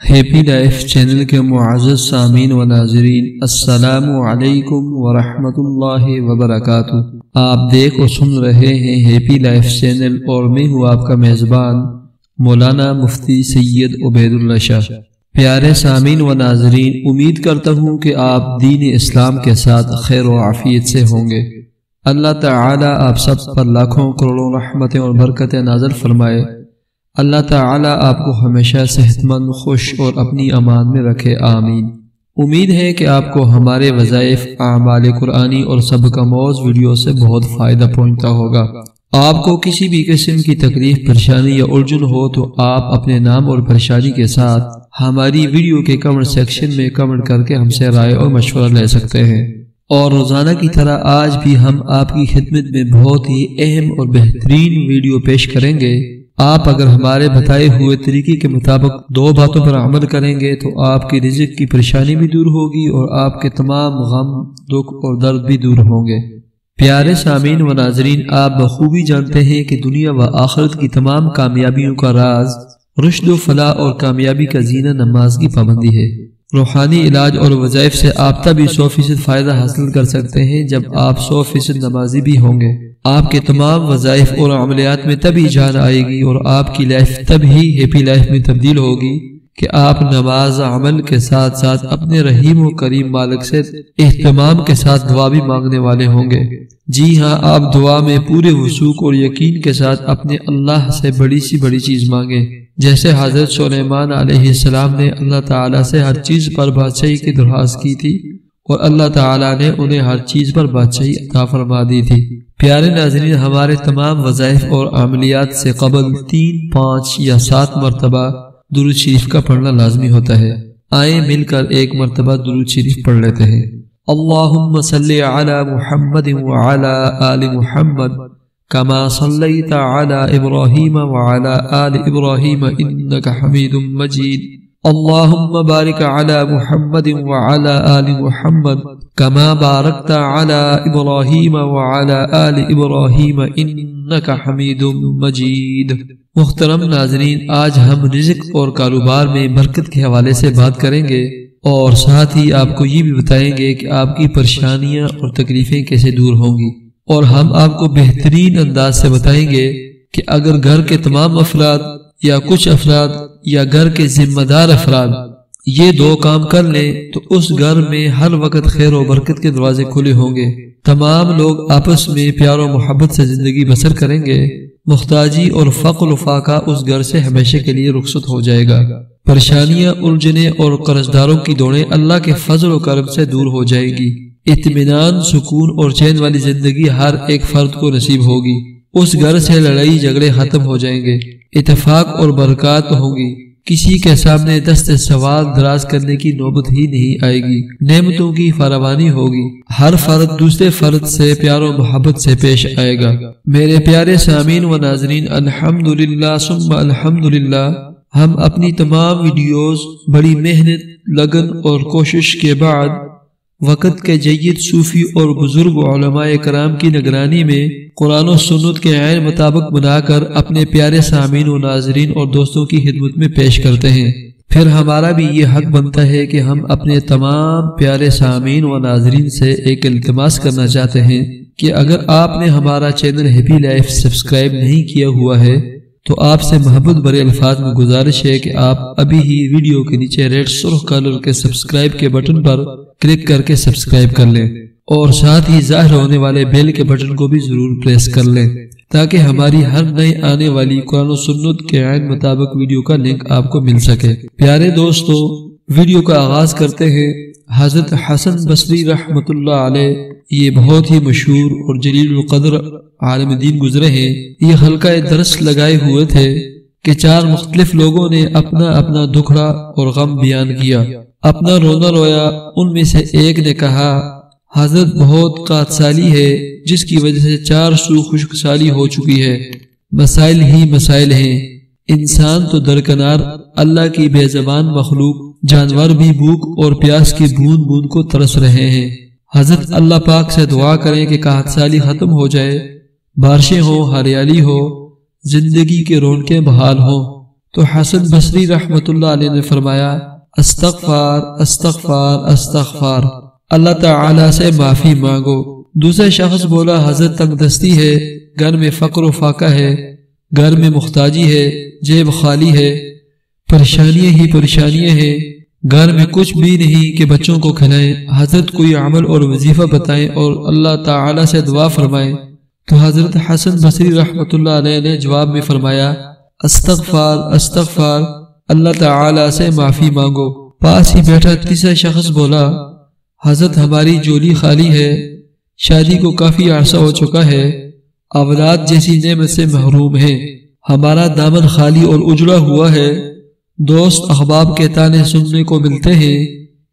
Happy life channel کے معزز سامعین و ناظرین، السلام علیکم ورحمۃ اللہ وبرکاتہ۔ آپ دیکھ اور سن رہے ہیں ہیپی لائف چینل اور میں ہوں آپ کا میزبان مولانا مفتی سید عبید اللہ شاہ۔ پیارے سامعین و ناظرین، امید کرتا ہوں کہ آپ دین اسلام کے ساتھ خیر و عافیت سے ہوں گے۔ اللہ تعالی آپ سب پر لاکھوں کروڑوں رحمتیں اور برکتیں نازل فرمائے۔ اللہ تعالی آپ کو ہمیشہ صحت مند، خوش اور اپنی امان میں رکھے، آمین۔ امید ہے کہ آپ کو ہمارے وظائف، اعمال قرآنی اور سبق آموز ویڈیو سے بہت فائدہ پہنچتا ہوگا۔ آپ کو کسی بھی قسم کی تکلیف، پریشانی یا الجھن ہو تو آپ اپنے نام اور پریشانی کے ساتھ ہماری ویڈیو کے کمنٹ سیکشن میں کمنٹ کر کے ہم سے رائے اور مشورہ لے سکتے ہیں۔ اور روزانہ کی طرح آج بھی ہم آپ کی خدمت میں بہت ہی اہم اور بہترین ویڈیو پیش کریں گے۔ آپ اگر ہمارے بتائے ہوئے طریقے کے مطابق دو باتوں پر عمل کریں گے تو آپ کی رزق کی پریشانی بھی دور ہوگی اور آپ کے تمام غم، دکھ اور درد بھی دور ہوں گے۔ پیارے سامعین و ناظرین، آپ بخوبی جانتے ہیں کہ دنیا و آخرت کی تمام کامیابیوں کا راز، رشد و فلاح اور کامیابی کا زینہ نماز کی پابندی ہے۔ روحانی علاج اور وظائف سے آپ تب 100% فائدہ حاصل کر سکتے ہیں جب آپ 100% نمازی بھی ہوں گے۔ آپ کے تمام وظائف اور عملیات میں تبھی جان آئے گی اور آپ کی لائف تب ہی ہیپی لائف میں تبدیل ہوگی کہ آپ نماز عمل کے ساتھ ساتھ اپنے رحیم و کریم مالک سے اہتمام کے ساتھ دعا بھی مانگنے والے ہوں گے۔ جی ہاں، آپ دعا میں پورے وثوق اور یقین کے ساتھ اپنے اللہ سے بڑی سی بڑی چیز مانگیں، جیسے حضرت سلیمان علیہ السلام نے اللہ تعالیٰ سے ہر چیز پر بادشاہی کی درخواست کی تھی اور اللہ تعالیٰ نے انہیں ہر چیز پر بادشاہی عطا فرما دی تھی۔ پیارے ناظرین، ہمارے تمام وظائف اور عملیات سے قبل 3، 5 یا 7 مرتبہ درود شریف کا پڑھنا لازمی ہوتا ہے۔ آئیں مل کر ایک مرتبہ درود شریف پڑھ لیتے ہیں۔ اللہم صلی علی محمد وعلی آل محمد کما صلیت علی ابراہیم وعلی آل ابراہیم انک حمید مجید۔ اللہم بارک علی محمد وعلی آل محمد کما بارکت علی ابراہیم وعلی آل ابراہیم انک حمید مجید۔ محترم ناظرین، آج ہم رزق اور کاروبار میں برکت کے حوالے سے بات کریں گے اور ساتھ ہی آپ کو یہ بھی بتائیں گے کہ آپ کی پریشانیاں اور تکلیفیں کیسے دور ہوں گی، اور ہم آپ کو بہترین انداز سے بتائیں گے کہ اگر گھر کے تمام افراد یا کچھ افراد یا گھر کے ذمہ دار افراد یہ 2 کام کر لیں تو اس گھر میں ہر وقت خیر و برکت کے دروازے کھلے ہوں گے۔ تمام لوگ آپس میں پیار و محبت سے زندگی بسر کریں گے۔ محتاجی اور فقر و فاقہ اس گھر سے ہمیشہ کے لیے رخصت ہو جائے گا۔ پریشانیاں، الجھنیں اور قرض داروں کی دوڑیں اللہ کے فضل و کرم سے دور ہو جائے گی۔ اطمینان، سکون اور چین والی زندگی ہر ایک فرد کو نصیب ہوگی۔ اس گھر سے لڑائی جھگڑے ختم ہو جائیں گے، اتفاق اور برکات ہوں گی۔ کسی کے سامنے دست سوال دراز کرنے کی نوبت ہی نہیں آئے گی۔ نعمتوں کی فراوانی ہوگی۔ ہر فرد دوسرے فرد سے پیار و محبت سے پیش آئے گا۔ میرے پیارے سامعین و ناظرین، الحمدللہ ثم الحمدللہ، ہم اپنی تمام ویڈیوز بڑی محنت، لگن اور کوشش کے بعد وقت کے جید صوفی اور بزرگ علماء کرام کی نگرانی میں قرآن و سنت کے عین مطابق بنا کر اپنے پیارے سامعین و ناظرین اور دوستوں کی خدمت میں پیش کرتے ہیں۔ پھر ہمارا بھی یہ حق بنتا ہے کہ ہم اپنے تمام پیارے سامعین و ناظرین سے ایک التماس کرنا چاہتے ہیں کہ اگر آپ نے ہمارا چینل ہیپی لائف سبسکرائب نہیں کیا ہوا ہے تو آپ سے محبت بھرے الفاظ میں گزارش ہے کہ آپ ابھی ہی ویڈیو کے نیچے ریڈ سرخ کلر کے سبسکرائب کے بٹن پر کلک کر کے سبسکرائب کر لیں اور ساتھ ہی ظاہر ہونے والے بیل کے بٹن کو بھی ضرور پریس کر لیں تاکہ ہماری ہر نئی آنے والی قرآن و سنت کے عین مطابق ویڈیو کا لنک آپ کو مل سکے۔ پیارے دوستو، ویڈیو کا آغاز کرتے ہیں۔ حضرت حسن بصری رحمت اللہ علیہ یہ بہت ہی مشہور اور جلیل القدر عالم دین گزرے ہیں۔ یہ حلقہ درس لگائے ہوئے تھے کہ 4 مختلف لوگوں نے اپنا اپنا دکھڑا اور غم بیان کیا، اپنا رونا رویا۔ ان میں سے ایک نے کہا، حضرت بہت قحط سالی ہے جس کی وجہ سے 4 سو خشک سالی ہو چکی ہے۔ مسائل ہی مسائل ہیں، انسان تو درکنار، اللہ کی بے زبان مخلوق، جانور بھی بھوک اور پیاس کی بوند بوند کو ترس رہے ہیں۔ حضرت اللہ پاک سے دعا کریں کہ قحط سالی ختم ہو جائے، بارشیں ہوں، ہریالی ہو، زندگی کے رونقیں بحال ہوں۔ تو حسن بصری رحمۃ اللہ علیہ نے فرمایا استغفار استغفار استغفار، اللہ تعالی سے معافی مانگو۔ دوسرا شخص بولا حضرت تنگ دستی ہے، گھر میں فقر و فاقہ ہے، گھر میں محتاجی ہے، جیب خالی ہے، پریشانیاں ہی پریشانیاں ہیں، گھر میں کچھ بھی نہیں کہ بچوں کو کھلائیں۔ حضرت کوئی عمل اور وظیفہ بتائیں اور اللہ تعالی سے دعا فرمائیں۔ تو حضرت حسن بصری رحمۃ اللہ علیہ نے جواب میں فرمایا استغفار استغفار، اللہ تعالی سے معافی مانگو۔ پاس ہی بیٹھا تیسرا شخص بولا حضرت ہماری جولی خالی ہے، شادی کو کافی عرصہ ہو چکا ہے، اولاد جیسی نعمت سے محروم ہے، ہمارا دامن خالی اور اجڑا ہوا ہے، دوست احباب کے طعنے سننے کو ملتے ہیں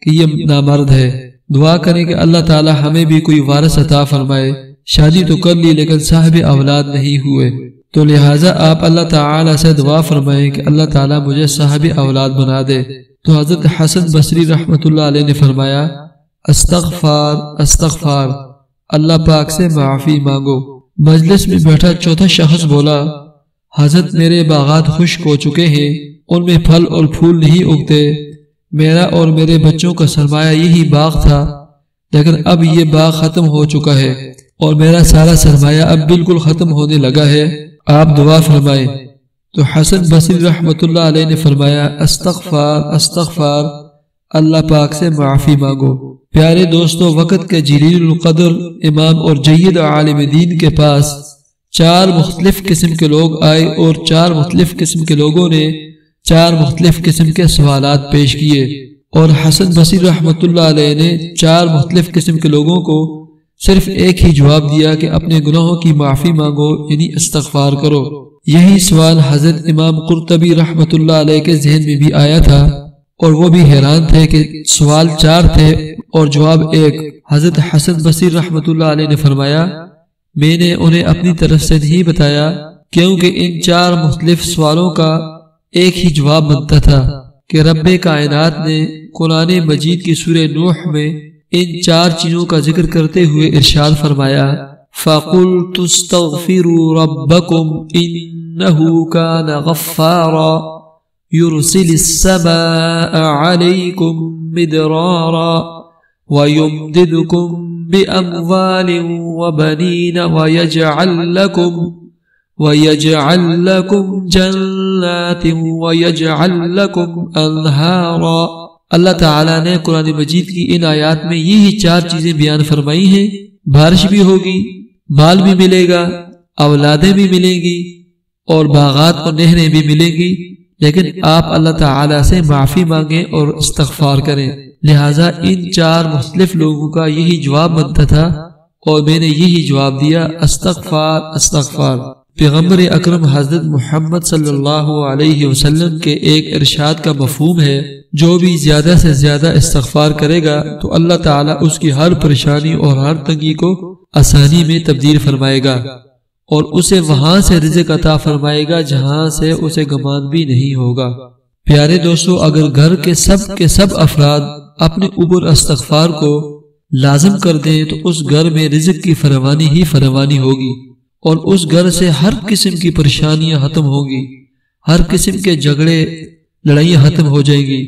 کہ یہ نامرد ہے، دعا کریں کہ اللہ تعالی ہمیں بھی کوئی وارث عطا فرمائے، شادی تو کر لی لیکن صاحب اولاد نہیں ہوئے، تو لہٰذا آپ اللہ تعالی سے دعا فرمائیں کہ اللہ تعالی مجھے صاحب اولاد بنا دے۔ تو حضرت حسن بصری رحمۃ اللہ علیہ نے فرمایا استغفار استغفار، اللہ پاک سے معافی مانگو۔ مجلس میں بیٹھا چوتھا شخص بولا حضرت میرے باغات خشک ہو چکے ہیں، ان میں پھل اور پھول نہیں اگتے، میرا اور میرے بچوں کا سرمایہ یہی باغ تھا، لیکن اب یہ باغ ختم ہو چکا ہے اور میرا سارا سرمایہ اب بالکل ختم ہونے لگا ہے، آپ دعا فرمائیں۔ تو حسن بصری رحمۃ اللہ علیہ نے فرمایا استغفار استغفار، اللہ پاک سے معافی مانگو۔ پیارے دوستو، وقت کے جلیل القدر امام اور جید عالم دین کے پاس 4 مختلف قسم کے لوگ آئے اور 4 مختلف قسم کے لوگوں نے 4 مختلف قسم کے سوالات پیش کیے، اور حسن بصری رحمۃ اللہ علیہ نے 4 مختلف قسم کے لوگوں کو صرف ایک ہی جواب دیا کہ اپنے گناہوں کی معافی مانگو، یعنی استغفار کرو۔ یہی سوال حضرت امام قرطبی رحمۃ اللہ علیہ کے ذہن میں بھی آیا تھا، اور وہ بھی حیران تھے کہ سوال 4 تھے اور جواب 1۔ حضرت حسن بصری رحمۃ اللہ علیہ نے فرمایا میں نے انہیں اپنی طرف سے نہیں بتایا، کیونکہ ان 4 مختلف سوالوں کا ایک ہی جواب بنتا تھا کہ رب کائنات نے قرآن مجید کی سورہ نوح میں ان 4 چیزوں کا ذکر کرتے ہوئے ارشاد فرمایا فَقُلْتُ اسْتَغْفِرُوا رَبَّكُمْ إِنَّهُ كَانَ غَفَّارًا يُرْسِلِ السَّمَاءَ عَلَيْكُمْ مِدْرَارًا وَيُمْدِدْكُمْ بِأَمْوَالٍ وَبَنِينَ وَيَجْعَلْ لَكُمْ جَنَّاتٍ وَيَجْعَلْ لَكُمْ أَنْهَارًا۔ اللہ تعالیٰ نے قرآن مجید کی ان آیات میں یہی 4 چیزیں بیان فرمائی ہیں، بارش بھی ہوگی، مال بھی ملے گا، اولادیں بھی ملیں گی، اور باغات اور نہریں بھی ملیں گی، لیکن آپ اللہ تعالیٰ سے معافی مانگیں اور استغفار کریں۔ لہٰذا ان 4 مختلف لوگوں کا یہی جواب بنتا تھا، اور میں نے یہی جواب دیا استغفار استغفار۔ پیغمبر اکرم حضرت محمد صلی اللہ علیہ وسلم کے ایک ارشاد کا مفہوم ہے، جو بھی زیادہ سے زیادہ استغفار کرے گا تو اللہ تعالیٰ اس کی ہر پریشانی اور ہر تنگی کو آسانی میں تبدیل فرمائے گا، اور اسے وہاں سے رزق عطا فرمائے گا جہاں سے اسے گمان بھی نہیں ہوگا۔ پیارے دوستو، اگر گھر کے سب افراد اپنے اوپر استغفار کو لازم کر دیں تو اس گھر میں رزق کی فراوانی ہی فراوانی ہوگی، اور اس گھر سے ہر قسم کی پریشانیاں ختم ہوگی، ہر قسم کے جھگڑے لڑائیاں ختم ہو جائیں گی،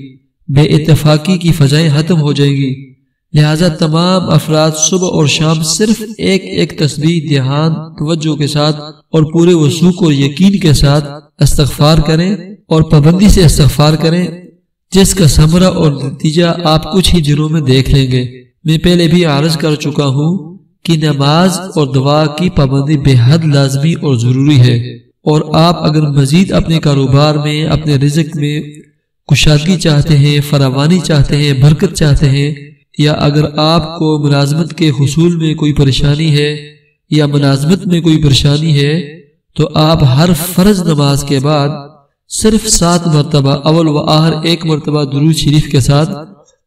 بے اتفاقی کی فضائیں ختم ہو جائیں گی۔ لہٰذا تمام افراد صبح اور شام صرف ایک تسبیح دھیان توجہ کے ساتھ اور پورے وثوق اور یقین کے ساتھ استغفار کریں، اور پابندی سے استغفار کریں، جس کا ثمرہ اور نتیجہ آپ کچھ ہی دنوں میں دیکھ لیں گے۔ میں پہلے بھی عرض کر چکا ہوں کہ نماز اور دعا کی پابندی بے حد لازمی اور ضروری ہے، اور آپ اگر مزید اپنے کاروبار میں، اپنے رزق میں کشادگی چاہتے ہیں، فراوانی چاہتے ہیں، برکت چاہتے ہیں، یا اگر آپ کو ملازمت کے حصول میں کوئی پریشانی ہے یا ملازمت میں کوئی پریشانی ہے، تو آپ ہر فرض نماز کے بعد صرف 7 مرتبہ اول و آخر 1 مرتبہ درود شریف کے ساتھ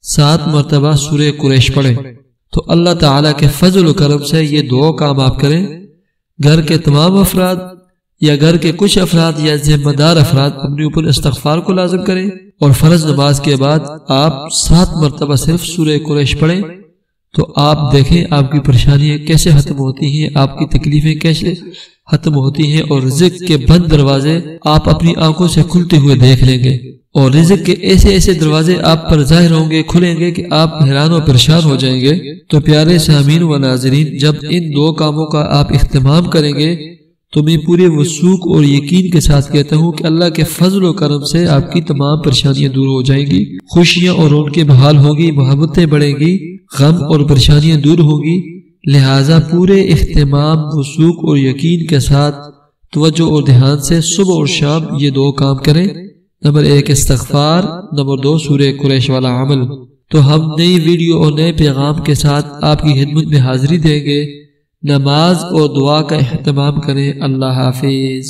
7 مرتبہ سورہ قریش پڑھیں، تو اللہ تعالیٰ کے فضل و کرم سے یہ 2 کام آپ کریں، گھر کے تمام افراد یا گھر کے کچھ افراد یا ذمہ دار افراد اپنے اوپر استغفار کو لازم کریں، اور فرض نماز کے بعد آپ 7 مرتبہ صرف سورہ قریش پڑھیں، تو آپ دیکھیں آپ کی پریشانیاں کیسے ختم ہوتی ہیں، آپ کی تکلیفیں کیسے ختم ہوتی ہیں، اور رزق کے بند دروازے آپ اپنی آنکھوں سے کھلتے ہوئے دیکھ لیں گے، اور رزق کے ایسے ایسے دروازے آپ پر ظاہر ہوں گے، کھلیں گے کہ آپ حیران و پریشان ہو جائیں گے۔ تو پیارے سامعین و ناظرین، جب ان دو کاموں کا آپ اہتمام کریں گے تو میں پورے وثوق اور یقین کے ساتھ کہتا ہوں کہ اللہ کے فضل و کرم سے آپ کی تمام پریشانیاں دور ہو جائیں گی، خوشیاں اور رونقیں بحال ہوگی، محبتیں بڑھیں گی، غم اور پریشانیاں دور ہوگی۔ لہٰذا پورے اہتمام، وثوق اور یقین کے ساتھ توجہ اور دھیان سے صبح اور شام یہ دو کام کریں۔ نمبر 1 استغفار، نمبر 2 سورہ قریش والا عمل۔ تو ہم نئی ویڈیو اور نئے پیغام کے ساتھ آپ کی خدمت میں حاضری دیں گے۔ نماز اور دعا کا اہتمام کریں۔ اللہ حافظ۔